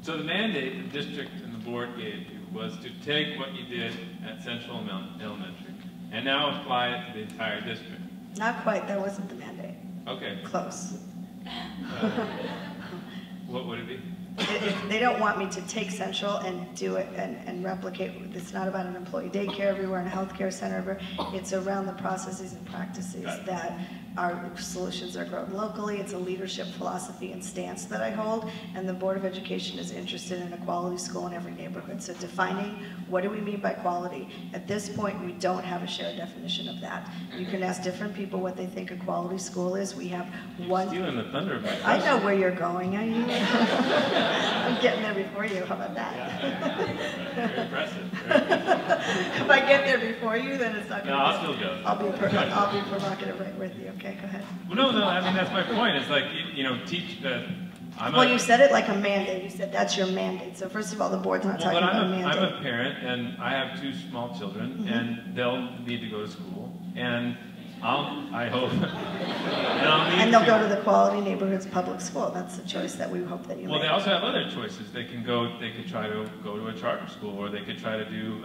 So the mandate the district and the board gave you was to take what you did at Central Elementary and now apply it to the entire district. Not quite. That wasn't the mandate. Okay. Close. What would it be? They don't want me to take Central and do it and replicate. It's not about an employee daycare everywhere and a healthcare center. It's around the processes and practices that our solutions are grown locally. It's a leadership philosophy and stance that I hold, and the Board of Education is interested in a quality school in every neighborhood. So defining what do we mean by quality? At this point, we don't have a shared definition of that. You can ask different people what they think a quality school is. We have one. You're stealing the thunder of my question. I know where you're going. I'm getting there before you. How about that? Yeah. Very impressive. If I get there before you, then it's not going to be. No, I'll still go. I'll be provocative right with you. Okay, go ahead. Well, no, I mean, that's my point. It's like, teach that. Well, you said it like a mandate. You said that's your mandate. So first of all, the board's not talking about a mandate. I'm a parent, and I have 2 small children, and they'll need to go to school, and I hope, and they'll go to the Quality Neighborhoods Public School. That's the choice that we hope that you make. Well, they also have other choices. They could try to go to a charter school, or they could try to do,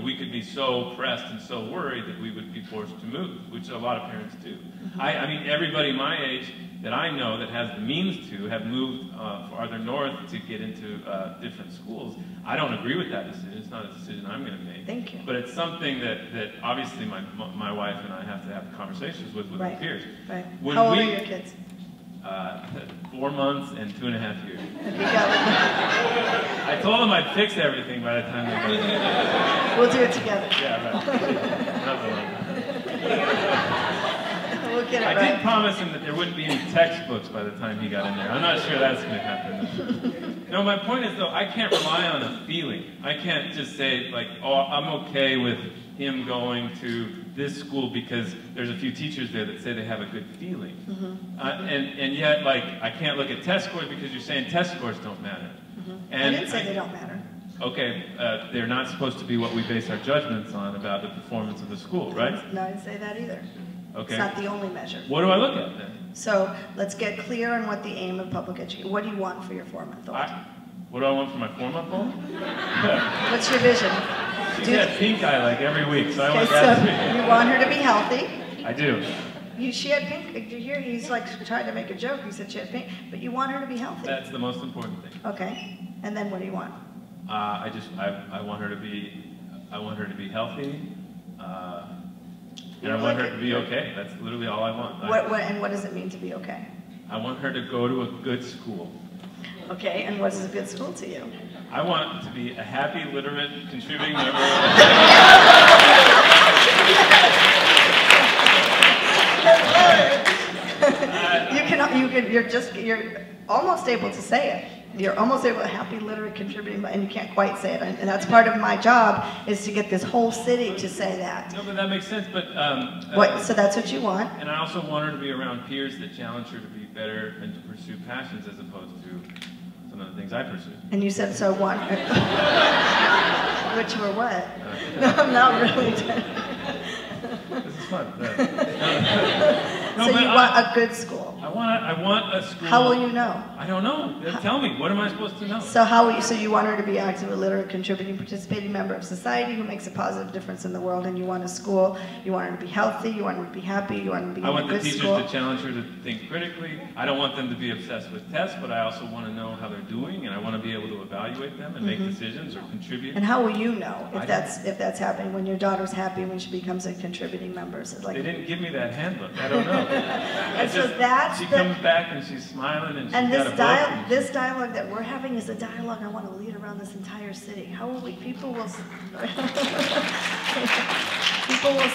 we could be so pressed and so worried that we would be forced to move, which a lot of parents do. I mean, everybody my age that I know that has the means to have moved farther north to get into different schools. I don't agree with that decision. It's not a decision I'm going to make. Thank you. But it's something that obviously my wife and I have to have conversations with right. our peers. Right. How old are your kids? 4 months and 2.5 years. You got it. I told them I'd fix everything by the time they go. We'll do it together. Yeah, right. We'll get it I right. did promise him that there wouldn't be any textbooks by the time he got in there. I'm not sure that's going to happen. No, my point is, though, I can't rely on a feeling. I can't just say, like, oh, I'm okay with him going to this school because there's a few teachers there that say they have a good feeling. And yet, like, I can't look at test scores because you're saying test scores don't matter. And I didn't say they don't matter. Okay, they're not supposed to be what we base our judgments on about the performance of the school, right? No, I didn't say that either. Okay. It's not the only measure. What do I look at then? So let's get clear on what the aim of public education. What do you want for your 4-month-old? What do I want for my 4-month-old? What's your vision? She's had pink eye like every week, so I want that. You want her to be healthy. I do. She had pink. Did you hear? He's like trying to make a joke. He said she had pink, but you want her to be healthy. That's the most important thing. Okay. And then what do you want? I want her to be healthy. And I want her to be okay. That's literally all I want. And what does it mean to be okay? I want her to go to a good school. Okay, and what is a good school to you? I want to be a happy, literate, contributing member. You're almost able to say it. You're almost able to happy, literate, contributing, and you can't quite say it. And that's part of my job, is to get this whole city to say that. No, but that makes sense. But so that's what you want. And I also want her to be around peers that challenge her to be better and to pursue passions as opposed to some of the things I pursue. And you said so one. Which were what? No, I'm not really. This is fun. So you want a good school. I want a school. How will you know? I don't know. Tell me. What am I supposed to know? So so you want her to be active, literate, contributing, participating member of society who makes a positive difference in the world, and you want a school. You want her to be healthy. You want her to be happy. You want her to be in a good school. I want the teachers to challenge her to think critically. I don't want them to be obsessed with tests, but I also want to know how they're doing, and I want to be able to evaluate them and make decisions or contribute. And how will you know if that's happening when your daughter's happy when she becomes a contributing member? So they didn't give me that handbook. I don't know. And so she comes back and she's smiling and she's got a book. This dialogue that we're having is a dialogue I want to lead around this entire city. How will we? People will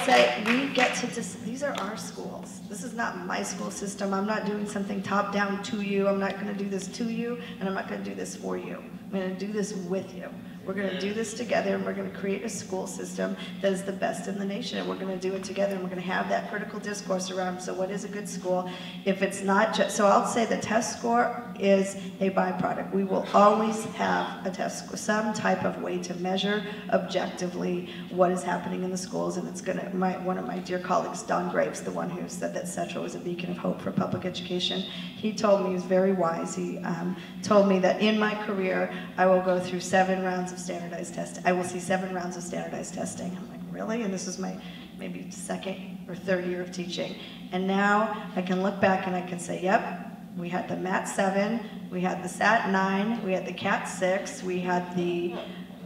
say, we get to these are our schools. This is not my school system. I'm not doing something top down to you. I'm not going to do this to you, and I'm not going to do this for you. I'm going to do this with you. We're going to do this together, and we're going to create a school system that is the best in the nation, and we're going to do it together, and we're going to have that critical discourse around, so what is a good school? If it's not just, so I'll say the test score is a byproduct. We will always have a test score, some type of way to measure objectively what is happening in the schools, and it's going to, one of my dear colleagues, Don Graves, the one who said that Central was a beacon of hope for public education, he told me, he was very wise, he told me that in my career, I will go through 7 rounds of standardized testing. I will see 7 rounds of standardized testing. I'm like, really? And this was my maybe 2nd or 3rd year of teaching. And now I can look back and I can say, yep, we had the MAT 7, we had the SAT 9, we had the CAT 6, we had the,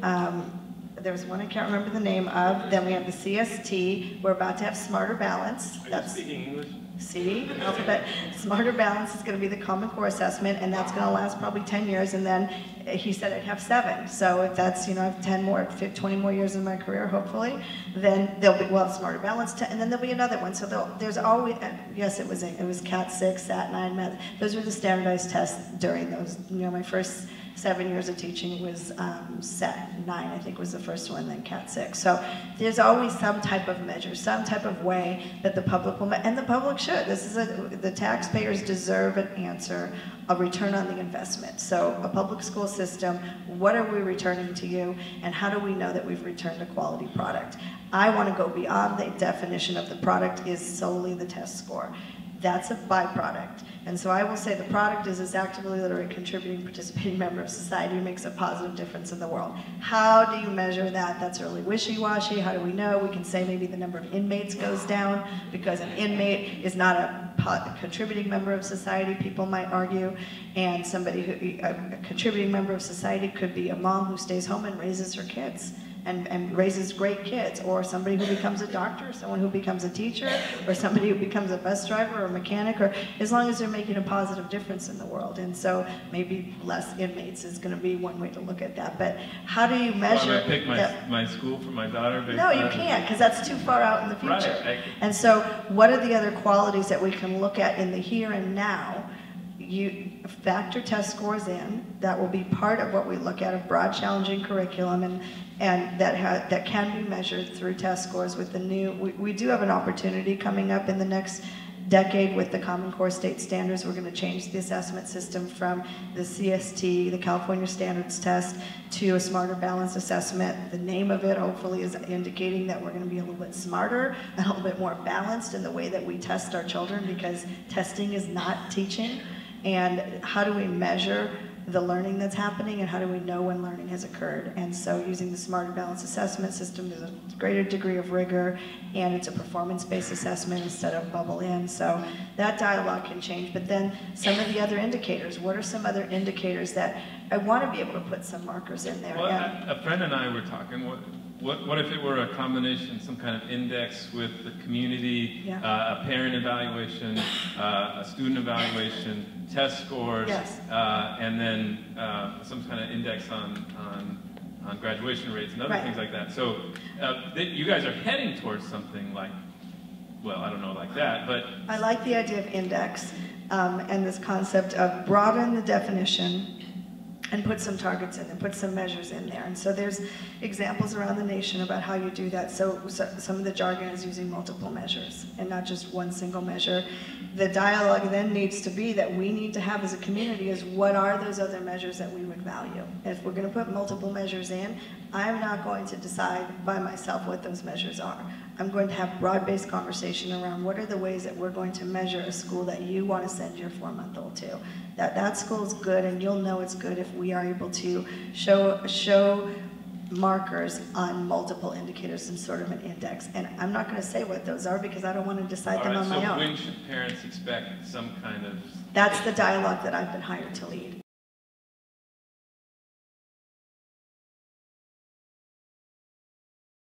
there was one I can't remember the name of, then we have the CST, we're about to have Smarter Balance. Are you speaking English? See, alphabet. Smarter Balance is going to be the Common Core assessment, and that's going to last probably 10 years, and then he said I'd have 7. So if that's, you know, I have 10 more, 20 more years in my career, hopefully, then there'll be, we'll have Smarter Balance, and then there'll be another one. So there's always, yes, it was CAT 6, SAT 9, Math. Those were the standardized tests during those, you know, my first 7 years of teaching was SAT 9, I think was the first one, then CAT 6. So there's always some type of measure, some type of way that the public will, and the public should. This is the taxpayers deserve an answer, a return on the investment. So a public school system, what are we returning to you, and how do we know that we've returned a quality product? I want to go beyond the definition of the product is solely the test score. That's a byproduct. And so I will say the product is this actively literate, contributing, participating member of society who makes a positive difference in the world. How do you measure that? That's really wishy-washy. How do we know? We can say maybe the number of inmates goes down because an inmate is not a contributing member of society, people might argue, and somebody who, a contributing member of society could be a mom who stays home and raises her kids. And raises great kids, or somebody who becomes a doctor, someone who becomes a teacher, or somebody who becomes a bus driver or a mechanic, or as long as they're making a positive difference in the world. And so maybe less inmates is going to be one way to look at that. But how do you measure? Well, I pick my school for my daughter. No, you can't, because that's too far out in the future. Right. And so what are the other qualities that we can look at in the here and now? You factor test scores in. That will be part of what we look at, a broad challenging curriculum, and that can be measured through test scores with the new, we do have an opportunity coming up in the next decade with the Common Core state standards. We're going to change the assessment system from the CST, the California Standards Test, to a Smarter Balance assessment. The name of it hopefully is indicating that we're going to be a little bit smarter, a little bit more balanced in the way that we test our children, because testing is not teaching. And how do we measure the learning that's happening, and how do we know when learning has occurred? And so using the Smarter Balance assessment system, there's a greater degree of rigor, and it's a performance-based assessment instead of bubble in. So that dialogue can change. But then some of the other indicators, what are some other indicators that I want to be able to put some markers in there? Well, a friend and I were talking, what if it were a combination, some kind of index with the community, Yeah. a parent evaluation, a student evaluation, test scores, Yes. And then some kind of index on graduation rates and other Right. things like that. So you guys are heading towards something like, well, I don't know like that, but... I like the idea of index and this concept of broaden the definition and put some targets in and put some measures in there. And so there's examples around the nation about how you do that. So some of the jargon is using multiple measures and not just one single measure. The dialogue then needs to be that we need to have as a community is what are those other measures that we would value? And if we're going to put multiple measures in, I'm not going to decide by myself what those measures are. I'm going to have broad-based conversation around what are the ways that we're going to measure a school that you want to send your 4-month-old to. That school is good, and you'll know it's good if we are able to show markers on multiple indicators in sort of an index. And I'm not going to say what those are because I don't want to decide them on my own. So when should parents expect some kind of... That's the dialogue that I've been hired to lead.